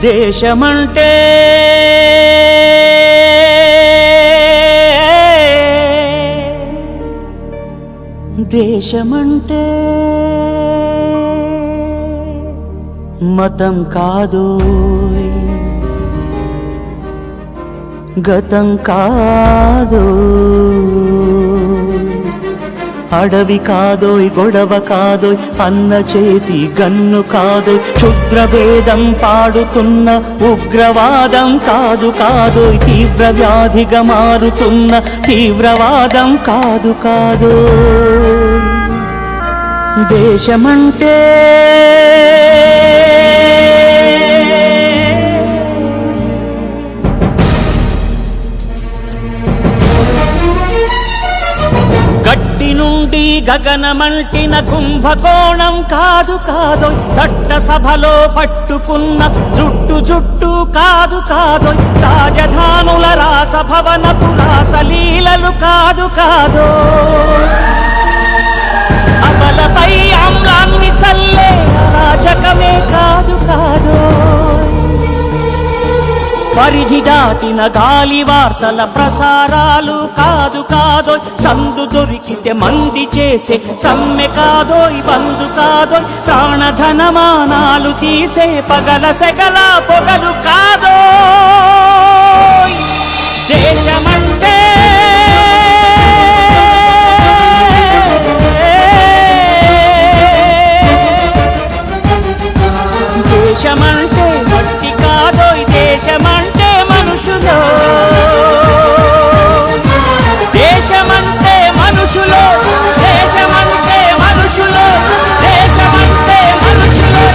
దేశమంటే దేశమంటే మతం కాదోయ్, గతం కాదోయ్, అడవి కాదోయ్, గొడవ కాదోయ్, అన్న చేతి గన్ను కాదోయ్, క్షుద్రభేదం పాడుతున్న ఉగ్రవాదం కాదు కాదోయ్, తీవ్ర వ్యాధిగా మారుతున్న తీవ్రవాదం కాదు కాదోయ్. దేశమంటే గట్టి నుండి గగనమంటిన కుంభకోణం కాదు కాదోయ్, చట్టసభలో పట్టుకున్న జుట్టు జుట్టు కాదు కాదోయ్, రాజధానుల రాజభవనపు రాసలీలలు కాదు కాదోయ్, అమలపై ఆమ్లాన్ని చల్లే అరాచకమే కాదు కాదోయ్, పరిధి దాటిన గాలి వార్తల ప్రసారాలు కాదు కాదోయ్, సందు దొరికితే మంది చేసే సమ్మె కాదోయ్, బంధు కాదోయ్, ప్రాణధనమానాలు తీసే పగల సెగల పొగలు కాదోయ్. దేశమంటే దేశమంటే మట్టి కాదోయ్, దేశమంటే మనుషులో, దేశమంటే మనుషులో, దేశమంటే మనుషులో, దేశమంటే మనుషులో.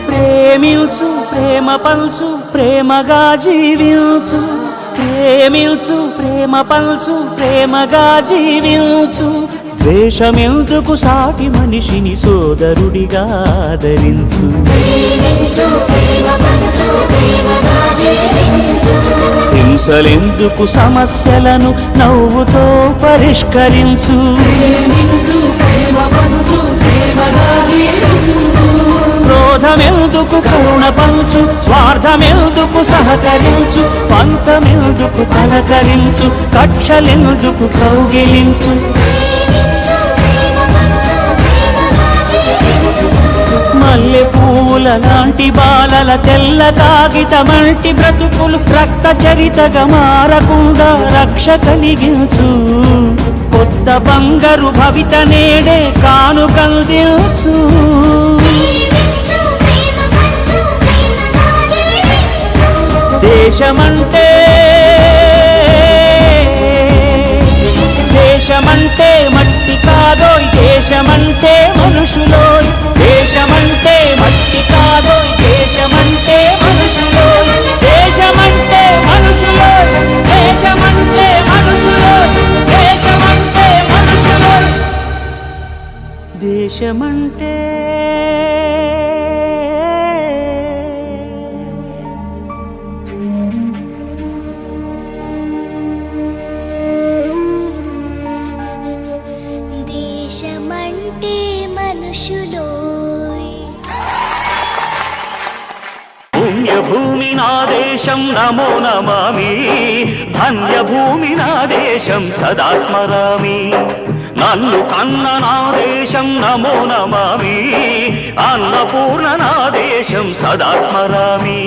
ప్రేమించు, ప్రేమ పంచు, ప్రేమగా జీవించు, ప్రేమించు, ప్రేమ పంచు, ప్రేమగా జీవించు, ద్వేషమెందుకు సాటి మనిషిని సోదరుడిగా ఆదరించు, హింసలెందుకు సమస్యలను నవ్వుతో పరిష్కరించు, క్రోధమెందుకు కరుణ పంచు, స్వార్థమెందుకు సహకరించు, పంతమెందుకు పలకరించు, కక్షలెందుకు కౌగిలించు, మల్లె పువ్వుల లాంటి బాలల తెల్ల కాగితమంటి బ్రతుకులు రక్త చరితగా మారకుండా రక్ష కలిగించు, కొత్త బంగారు భవిత నేడే కానుకందించు. దేశమంటే దేశమంటే మట్టి కాదోయ్, దేశమంటే మనుషులోయ్, దేశమంటే మట్టి కాదోయ్, దేశమంటే మనుషులోయ్, దేశమంటే మనుషులోయ్, దేశమంటే మనుషులోయ్, దేశమంటే మనుషులోయ్. దేశమంటే దేశమంటే మనుషులోయ్. పుణ్యభూమి నా దేశం నమో నమామి, ధన్యభూమి నా దేశం సదా స్మరామి, నన్ను కన్న నా దేశం నమో నమామి, అన్నపూర్ణ నా దేశం సదా స్మరామి.